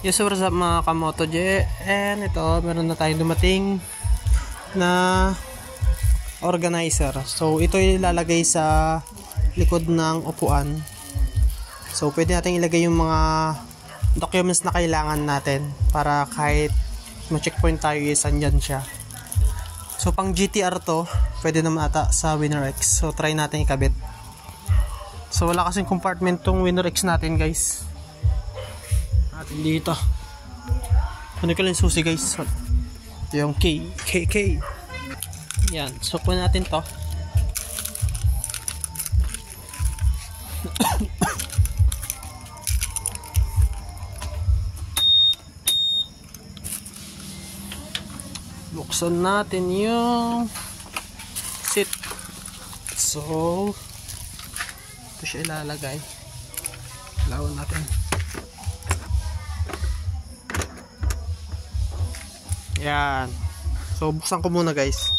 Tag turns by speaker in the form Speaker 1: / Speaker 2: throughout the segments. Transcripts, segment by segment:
Speaker 1: Yes, what's up mga Kamoto J? And ito, meron na tayong dumating na organizer. So, ito ilalagay sa likod ng upuan. So, pwede natin ilagay yung mga documents na kailangan natin para kahit ma-checkpoint tayo is andyan siya. So, pang GTR to, pwede naman ata sa WinnerX. So, try natin ikabit. So, wala kasing compartment tong WinnerX natin, guys. Natin dito. Ano ko lang susi, guys. So, ito yung K. Yan. So, kunin natin to. Buksan natin yung seat. So, ito siya ilalagay. Lawan natin. Yan. So, buksan ko muna, guys.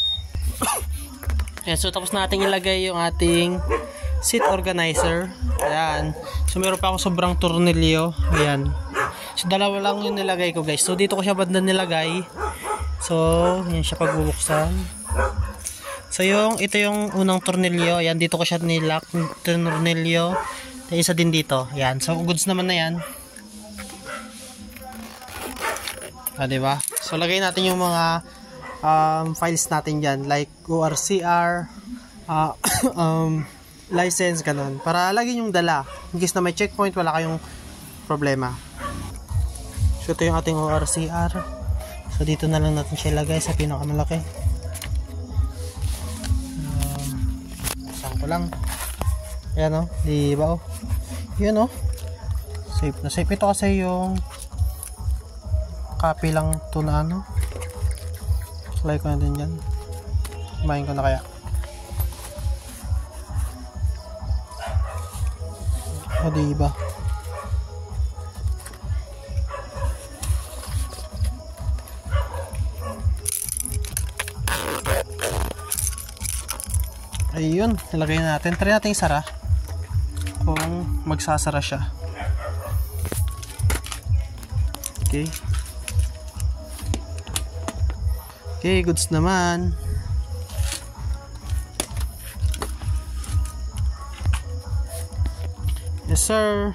Speaker 1: Yan. So, tapos natin ilagay yung ating seat organizer. Ayan. So, meron pa ako sobrang tornilyo. Ayan. So, dalawa lang yung nilagay ko, guys. So, dito ko siya banda nilagay. So, yan siya pagbubuksan. So, ito yung unang tornilyo. Ayan, dito ko siya nilock. Tornilyo. Isa din dito. Ayan. So, goods naman na yan. Diba? So, lagay natin yung mga files natin dyan. Like, ORCR, license, ganun. Para lagi yung dala. In case na may checkpoint, wala kayong problema. So, ito yung ating ORCR. So, dito na lang natin siya ilagay sa pinakamalaki. Saan ko lang. Ayan o. Diba o? Yan o. Safe na safe. Ito kasi yung copy lang ito na ano. Like ko na din yan. Kumain ko na kaya. O diba? Ayun, nilagay na natin. Try natin isara kung magsasara siya. Okay. Okay, goods naman. Yes, sir.